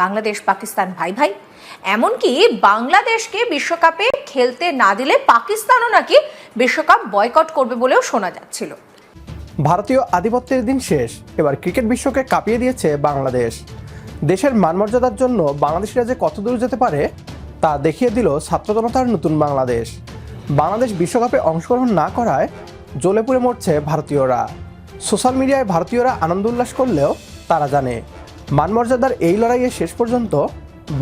বাংলাদেশ পাকিস্তান ভাই ভাই, এমনকি বাংলাদেশকে বিশ্বকাপে খেলতে না দিলে পাকিস্তানও নাকি বিশ্বকাপ বয়কট করবে বলেও শোনা যাচ্ছিল। ভারতীয় আধিপত্যের দিন শেষ, এবার ক্রিকেট বিশ্বকে কাঁপিয়ে দিয়েছে বাংলাদেশ। দেশের মানমর্যাদার জন্য বাংলাদেশিরা যে কত দূর যেতে পারে তা দেখিয়ে দিল ছাত্র জনতার নতুন বাংলাদেশ। বাংলাদেশ বিশ্বকাপে অংশগ্রহণ না করায় জ্বলে পুড়ে মরছে ভারতীয়রা। সোশ্যাল মিডিয়ায় ভারতীয়রা আনন্দ উল্লাস করলেও তারা জানে মানমর্যাদার এই লড়াইয়ে শেষ পর্যন্ত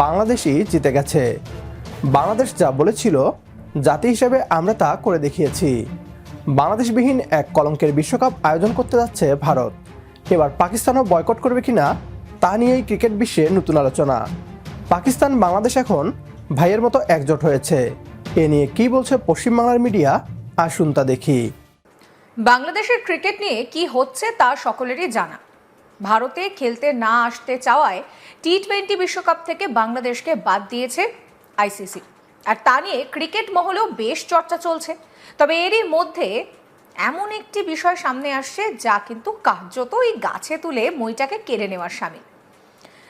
বাংলাদেশই জিতে গেছে। বাংলাদেশ যা বলেছিল জাতি হিসেবে আমরা তা করে দেখিয়েছি। বাংলাদেশবিহীন এক কলঙ্কের বিশ্বকাপ আয়োজন করতে যাচ্ছে ভারত। এবার পাকিস্তানও বয়কট করবে কিনা তা নিয়েই ক্রিকেট বিশ্বে নতুন আলোচনা। পাকিস্তান বাংলাদেশ এখন ভাইয়ের মতো একজোট হয়েছে। এ নিয়ে কি বলছে পশ্চিমবাংলার মিডিয়া, আসুন তা দেখি। বাংলাদেশের ক্রিকেট নিয়ে কি হচ্ছে তা সকলেরই জানা। ভারতে খেলতে না আসতে চাওয়ায় টি-20 বিশ্বকাপ থেকে বাংলাদেশকে বাদ দিয়েছে আইসিসি, আর তা নিয়ে ক্রিকেট মহলেও বেশ চর্চা চলছে। তবে এরই মধ্যে এমন একটি বিষয় সামনে আসছে যা কিন্তু কার্যত এই গাছে তুলে মইটাকে কেড়ে নেওয়ার সামিল।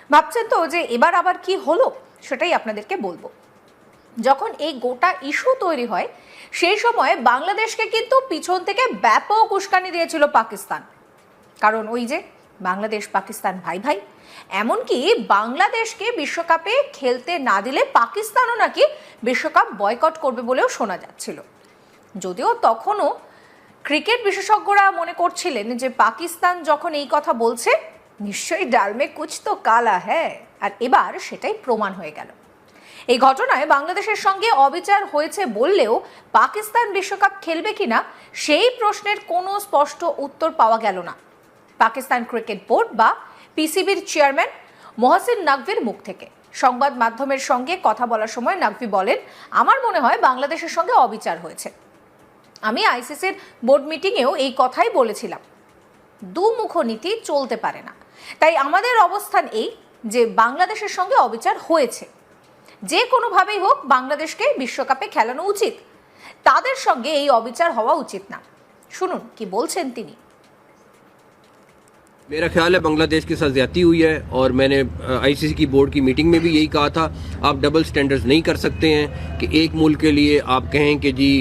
ভাবছেন তো যে এবার আবার কি হলো, সেটাই আপনাদেরকে বলবো। যখন এই গোটা ইস্যু তৈরি হয় সেই সময় বাংলাদেশকে কিন্তু পিছন থেকে ব্যাপক উস্কানি দিয়েছিল পাকিস্তান। কারণ ওই যে বাংলাদেশ পাকিস্তান ভাই ভাই, এমনকি বাংলাদেশকে বিশ্বকাপে খেলতে না দিলে পাকিস্তানও নাকি বিশ্বকাপ বয়কট করবে বলেও শোনা যাচ্ছিল। যদিও তখনও ক্রিকেট বিশেষজ্ঞরা মনে করছিলেন যে পাকিস্তান যখন এই কথা বলছে নিশ্চয়ই ডালমে কুছ তো কালা হ্যায়, আর এবার সেটাই প্রমাণ হয়ে গেল। এই ঘটনায় বাংলাদেশের সঙ্গে অবিচার হয়েছে বললেও পাকিস্তান বিশ্বকাপ খেলবে কিনা সেই প্রশ্নের কোনো স্পষ্ট উত্তর পাওয়া গেল না পাকিস্তান ক্রিকেট বোর্ড বা পিসিবির চেয়ারম্যান মোহসিন নাকভির মুখ থেকে। সংবাদ মাধ্যমের সঙ্গে কথা বলার সময় নাকভি বলেন, আমার মনে হয় বাংলাদেশের সঙ্গে অবিচার হয়েছে। আমি আইসিসির বোর্ড মিটিংয়েও এই কথাই বলেছিলাম, দুমুখ নীতি চলতে পারে না। তাই আমাদের অবস্থান এই যে বাংলাদেশের সঙ্গে অবিচার হয়েছে, যে কোনোভাবেই হোক বাংলাদেশকে বিশ্বকাপে খেলানো উচিত, তাদের সঙ্গে এই অবিচার হওয়া উচিত না। শুনুন কি বলছেন তিনি। मेरा ख्याल है बांग्लादेश के साथ ज्यादती हुई है और मैंने आईसीसी की बोर्ड की मीटिंग में भी यही कहा था, आप डबल स्टैंडर्ड्स नहीं कर सकते हैं कि एक मुल्क के लिए आप कहें कि जी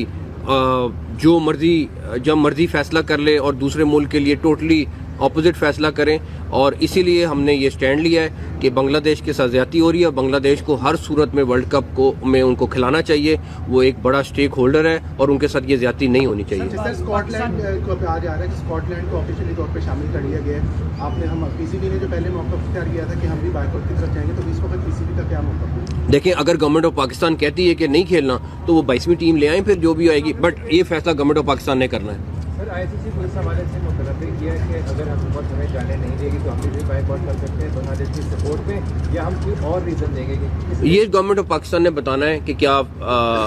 जो मर्जी जब मर्जी फैसला कर ले और दूसरे मुल्क के लिए टोटली ऑपोजिट फैसला करें। और इसीलिए हमने ये स्टैंड लिया है कि बांग्लादेश के साथ ज्यादती हो रही है। बांग्लादेश को हर सूरत में वर्ल्ड कप को में उनको खिलाना चाहिए, वो एक बड़ा स्टेक होल्डर है और उनके साथ ये ज्यादती नहीं होनी चाहिए। सर, स्कॉटलैंड को आ जा रहा है कि स्कॉटलैंड को ऑफिशियली तौर पे शामिल कर लिया गया है। आपने हम पीसीबी ने जो पहले मौका इख्तियार किया था कि हम भी बायकॉट की तरफ जाएंगे, तो इस वक्त पीसीबी का क्या मौका? देखें, अगर गवर्नमेंट ऑफ पाकिस्तान कहती है कि नहीं खेलना तो वो 22वीं टीम ले आए, फिर जो भी आएगी, बट ये फैसला गवर्नमेंट ऑफ पाकिस्तान ने करना है। सर, आईसीसी को इस हवाले से मुतलबिक किया है कि अगर हुकूमत हमें जाने नहीं देगी तो हम भी बायकॉट कर सकते हैं बांग्लादेश की सपोर्ट में, या हम कोई और रीजन देंगे कि ये गवर्नमेंट ऑफ पाकिस्तान ने बताना है कि क्या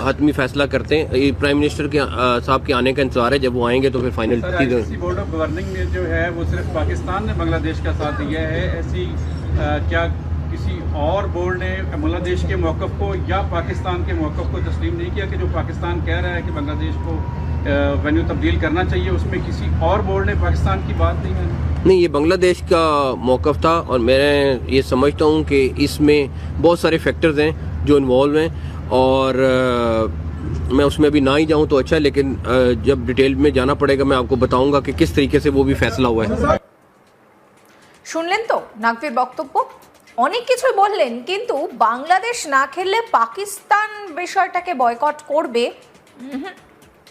हतमी फैसला करते हैं। ये प्राइम मिनिस्टर के साहब के आने का इंतजार है, जब वो आएंगे तो फिर final. ICC board of governing में जो है वो सिर्फ पाकिस्तान ने बांग्लादेश का साथ दिया है, ऐसी क्या किसी और बोर्ड ने बांग्लादेश के मौक़िफ़ को या पाकिस्तान के मौक़िफ़ को तस्लीम नहीं किया कि जो पाकिस्तान कह रहा है कि बांग्लादेश को वेन्यू तब्दील करना चाहिए, उसमें किसी और बोर्ड ने पाकिस्तान की बात नहीं मानी? नहीं, ये बांग्लादेश का मौक़िफ़ था और मैं ये समझता हूँ कि इसमें बहुत सारे फैक्टर्स हैं जो इन्वॉल्व हैं और मैं उसमें अभी ना ही जाऊँ तो अच्छा है, लेकिन जब डिटेल में जाना पड़ेगा मैं आपको बताऊँगा कि किस तरीके से वो भी फैसला हुआ है। শুনলেন তো নাকভির বক্তব্য, অনেক কিছুই বললেন, কিন্তু বাংলাদেশ না খেললে পাকিস্তান বিষয়টাকে বয়কট করবে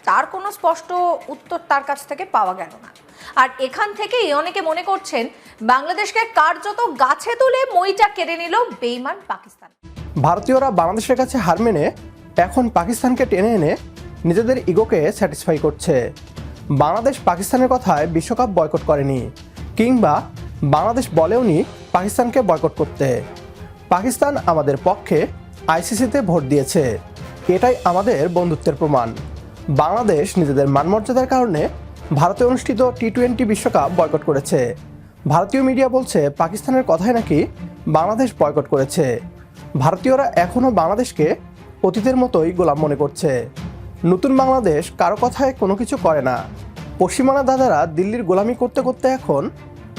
তার কোনো স্পষ্ট উত্তর তার কাছ থেকে পাওয়া গেল না। আর এখান থেকেই অনেকে মনে করছেন বাংলাদেশকে কার্যত গাছে তুলে মইটা কেড়ে নিল বেঈমান পাকিস্তান। ভারতীয়রা বাংলাদেশের কাছে হার মেনে এখন পাকিস্তানকে টেনে এনে নিজেদের ইগোকে স্যাটিসফাই করছে। বাংলাদেশ পাকিস্তানের কথায় বিশ্বকাপ বয়কট করেনি, কিংবা বাংলাদেশ বলেওনি পাকিস্তানকে বয়কট করতে। পাকিস্তান আমাদের পক্ষে আইসিসিতে ভোট দিয়েছে, এটাই আমাদের বন্ধুত্বের প্রমাণ। বাংলাদেশ নিজেদের মানমর্যাদার কারণে ভারতে অনুষ্ঠিত টি-20 বিশ্বকাপ বয়কট করেছে। ভারতীয় মিডিয়া বলছে পাকিস্তানের কথায় নাকি বাংলাদেশ বয়কট করেছে। ভারতীয়রা এখনও বাংলাদেশকে অতীতের মতোই গোলাম মনে করছে। নতুন বাংলাদেশ কারো কথায় কোনো কিছু করে না। পশ্চিমানা দাদারা দিল্লির গোলামি করতে করতে এখন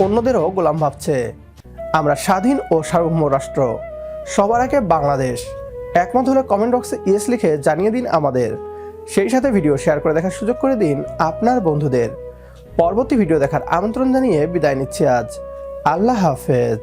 অন্যদেরও গোলাম ভাবছে। আমরা স্বাধীন ও সার্বভৌম রাষ্ট্র, সবার আগে বাংলাদেশ। একমত হলে কমেন্ট বক্সে ইয়েস লিখে জানিয়ে দিন আমাদের। সেই সাথে ভিডিও শেয়ার করে দেখার সুযোগ করে দিন আপনার বন্ধুদের। পরবর্তী ভিডিও দেখার আমন্ত্রণ জানিয়ে বিদায় নিচ্ছি আজ। আল্লাহ হাফেজ।